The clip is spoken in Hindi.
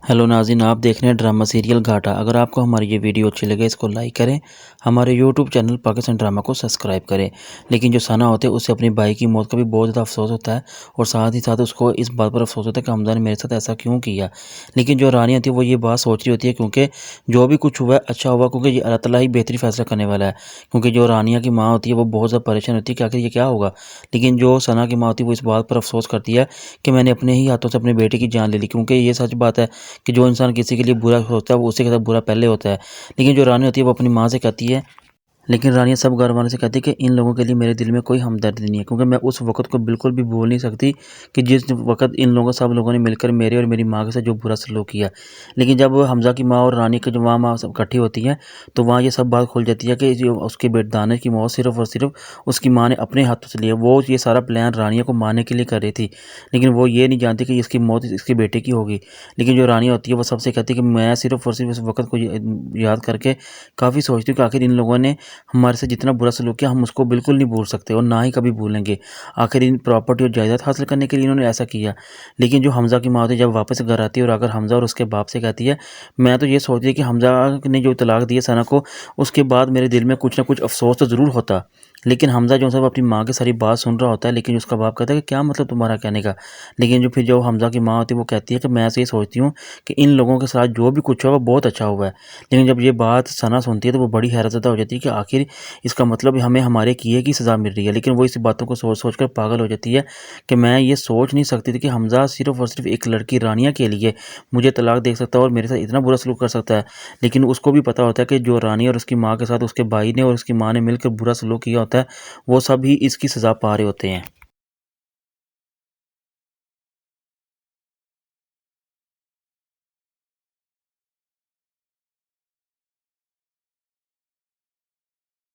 हेलो नाज़रीन, आप देख रहे हैं ड्रामा सीरियल घाटा। अगर आपको हमारी ये वीडियो अच्छी लगे इसको लाइक करें, हमारे यूट्यूब चैनल पाकिस्तान ड्रामा को सब्सक्राइब करें। लेकिन जो सना होते हैं उसे अपनी भाई की मौत का भी बहुत ज़्यादा अफसोस होता है और साथ ही साथ उसको इस बात पर अफसोस होता है कि हमजा ने मेरे साथ ऐसा क्यों किया। लेकिन जो रानी होती है वो ये बात सोच रही होती है क्योंकि जो भी कुछ हुआ है अच्छा हुआ, क्योंकि ये अल्लाह ताला ही बेहतरी फैसला करने वाला है। क्योंकि जो रानिया की माँ होती है वो बहुत ज़्यादा परेशान होती है कि आखिर ये क्या होगा। लेकिन जो सना की माँ होती है वो इस बात पर अफसोस करती है कि मैंने अपने ही हाथों से अपने बेटे की जान ले ली। क्योंकि ये सच बात है कि जो इंसान किसी के लिए बुरा सोचता है वो उसी के साथ बुरा पहले होता है। लेकिन जो रानी होती है वो अपनी माँ से कहती है, लेकिन रानिया सब घर वालों से कहती है कि इन लोगों के लिए मेरे दिल में कोई हमदर्दी नहीं है, क्योंकि मैं उस वक़्त को बिल्कुल भी भूल नहीं सकती कि जिस वक़्त इन लोगों सब लोगों ने मिलकर मेरे और मेरी माँ के साथ जो बुरा सलूक किया। लेकिन जब हमज़ा की माँ और रानी की जो माँ सब इकट्ठी होती हैं तो वहाँ ये सब बात खुल जाती है कि जो उसके बेटे दानिश की मौत सिर्फ़ और सिर्फ़ उसकी माँ ने अपने हाथों से ली है। वो ये सारा प्लान रानिया को मारने के लिए कर रही थी, लेकिन वो ये नहीं जानती कि इसकी मौत इसके बेटे की होगी। लेकिन जो रानी होती है वो सबसे कहती है कि मैं सिर्फ़ और सिर्फ़ उस वक़्त को याद करके काफ़ी सोचती हूँ कि आखिर इन लोगों ने हमारे से जितना बुरा सलूक किया हम उसको बिल्कुल नहीं भूल सकते और ना ही कभी भूलेंगे। आखिर इन प्रॉपर्टी और जायदाद हासिल करने के लिए इन्होंने ऐसा किया। लेकिन जो हमज़ा की माँ होती है जब वापस घर आती है और अगर हमज़ा और उसके बाप से कहती है, मैं तो ये सोचती थी कि हमज़ा ने जो तलाक दी है सना को, उसके बाद मेरे दिल में कुछ ना कुछ अफ़सोस तो ज़रूर होता। लेकिन हमज़ा जो सब अपनी माँ की सारी बात सुन रहा होता है, लेकिन उसका बाप कहता है कि क्या मतलब तुम्हारा कहने का। लेकिन जो हमज़ा की माँ होती है वो कहती है कि मैं ऐसे ही सोचती हूँ कि इन लोगों के साथ जो भी कुछ हुआ वो बहुत अच्छा हुआ है। लेकिन जब ये बात सना सुनती है तो वो बड़ी हैरतज़दा हो जाती है कि आखिर इसका मतलब हमें हमारे किए की सज़ा मिल रही है। लेकिन वो इस बातों को सोच कर पागल हो जाती है कि मैं ये सोच नहीं सकती थी कि हमज़ा सिर्फ़ और सिर्फ़ एक लड़की रानिया के लिए मुझे तलाक दे सकता है और मेरे साथ इतना बुरा सलूक कर सकता है। लेकिन उसको भी पता होता है कि जो रानिया और उसकी माँ के साथ उसके भाई ने और उसकी माँ ने मिलकर बुरा सलूक किया होता है, वो सब ही इसकी सज़ा पा रहे होते हैं।